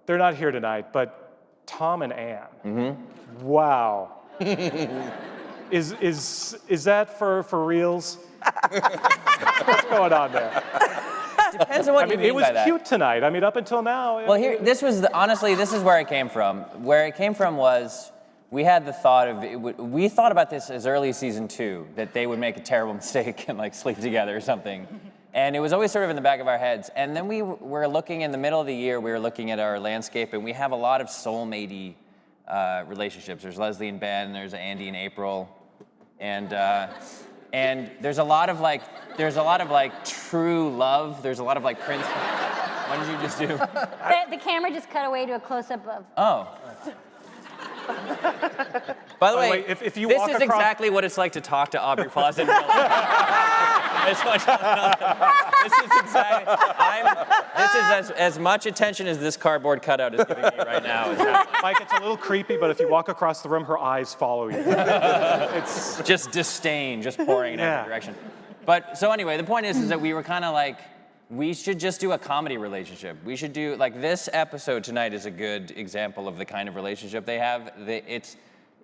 they're not here tonight, but Tom and Ann. Mm-hmm. Wow. Is that for reals? What's going on there? Depends on what you mean by that. It was cute tonight. I mean, up until now. Well, honestly, this is where it came from. Where it came from was we had the thought of we thought about this as early as season 2, that they would make a terrible mistake and like sleep together or something. And it was always sort of in the back of our heads. And then we were looking in the middle of the year, we were looking at our landscape, and we have a lot of soulmate-y relationships. There's Leslie and Ben, there's Andy and April, and there's a lot of like true love. There's a lot of like Prince. What did you just do? The camera just cut away to a close-up of. Oh. By the way, if you this walk is across... exactly what it's like to talk to Aubrey Plaza in real life. This is exactly. This is as much attention as this cardboard cutout is giving me right now. Mike, it's a little creepy, but if you walk across the room, her eyes follow you. It's just disdain, just pouring in every direction. But so anyway, the point is that we were kind of like, we should just do a comedy relationship. We should do, like, this episode tonight is a good example of the kind of relationship they have.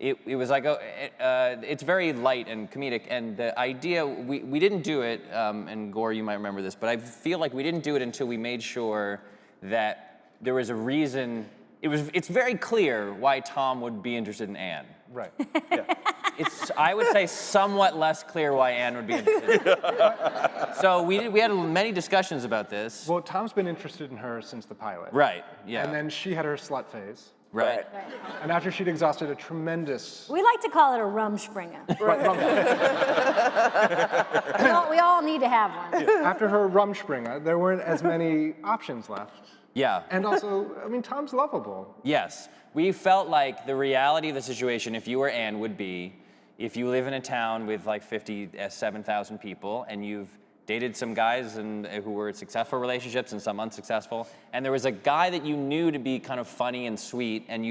It was like, it's very light and comedic, and the idea, we didn't do it, and Gore, you might remember this, but I feel like we didn't do it until we made sure that there was a reason. It's very clear why Tom would be interested in Anne. right. Yeah. It's, I would say, somewhat less clear why Anne would be interested. So we had many discussions about this. Well, Tom's been interested in her since the pilot. Right, yeah. And then she had her slut phase. Right. And after she'd exhausted a tremendous... We like to call it a rumspringa. We all need to have one. Yeah. After her rumspringa, there weren't as many options left. Yeah. And also, I mean, Tom's lovable. Yes. We felt like the reality of the situation, if you were Anne, would be if you live in a town with like 57,000 people and you've dated some guys who were successful relationships and some unsuccessful, and there was a guy that you knew to be kind of funny and sweet, and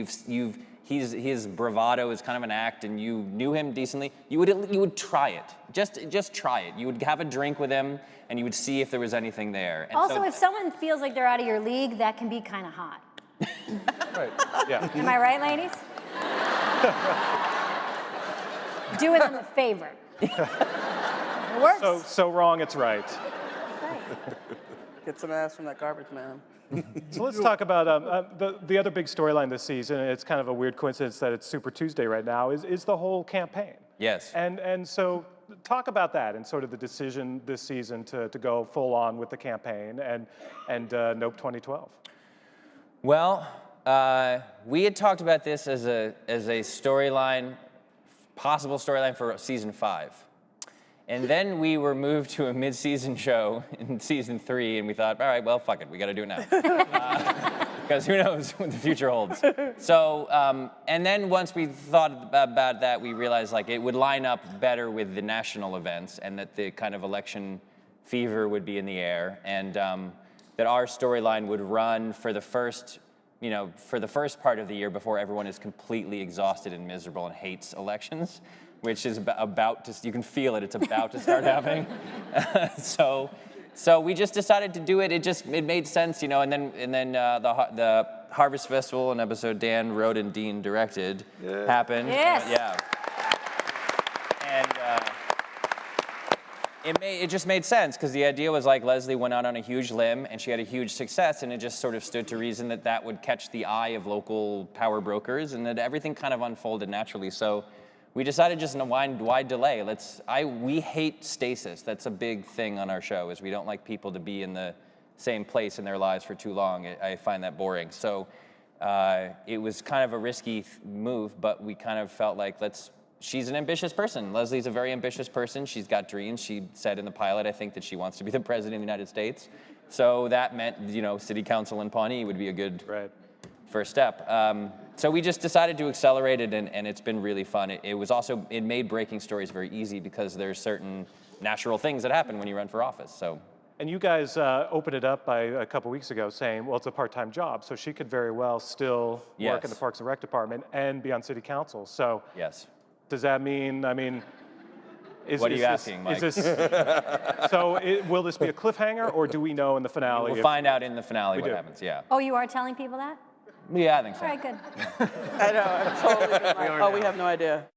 his bravado is kind of an act, and you knew him decently, you would try it. Just try it. You would have a drink with him, and you would see if there was anything there. And also, if someone feels like they're out of your league, that can be kind of hot. Right. Yeah. Am I right, ladies? Doing them a favor. It works. So wrong, it's right. Get some ass from that garbage man. So let's talk about the other big storyline this season, and it's kind of a weird coincidence that it's Super Tuesday right now, is the whole campaign. Yes. And so talk about that and sort of the decision this season to go full on with the campaign and Nope 2012. Well, we had talked about this as a storyline, possible storyline for season 5. And then we were moved to a mid-season show in season 3, and we thought, all right, well, fuck it, we got to do it now. Because who knows what the future holds. So, and then once we thought about that, we realized like it would line up better with the national events, and that the kind of election fever would be in the air, and that our storyline would run for the first part of the year before everyone is completely exhausted and miserable and hates elections, which is about to, you can feel it, it's about to start happening. So we just decided to do it. It made sense, and then the Harvest Festival, an episode Dan wrote and Dean directed, happened. Yes. Yeah. And it just made sense, because the idea was like Leslie went out on a huge limb and she had a huge success, and it just sort of stood to reason that would catch the eye of local power brokers, and that everything kind of unfolded naturally. So we decided just why delay? We hate stasis. That's a big thing on our show, is we don't like people to be in the same place in their lives for too long. I find that boring. So it was kind of a risky move, but we kind of felt like she's an ambitious person. Leslie's a very ambitious person. She's got dreams. She said in the pilot, I think, that she wants to be the president of the United States. So that meant, city council in Pawnee would be a good first step. So we just decided to accelerate it, and it's been really fun. It made breaking stories very easy, because there's certain natural things that happen when you run for office. So. And you guys opened it up by a couple weeks ago saying, well, it's a part-time job, so she could very well still work in the Parks and Rec department and be on city council. So. Yes. Does that mean, what are you asking, Mike? Will this be a cliffhanger, or do we know in the finale? We'll find out in the finale what happens, yeah. Oh, you are telling people that? Yeah, I think so. All right, good. I know, I'm totally like, oh, we have no idea.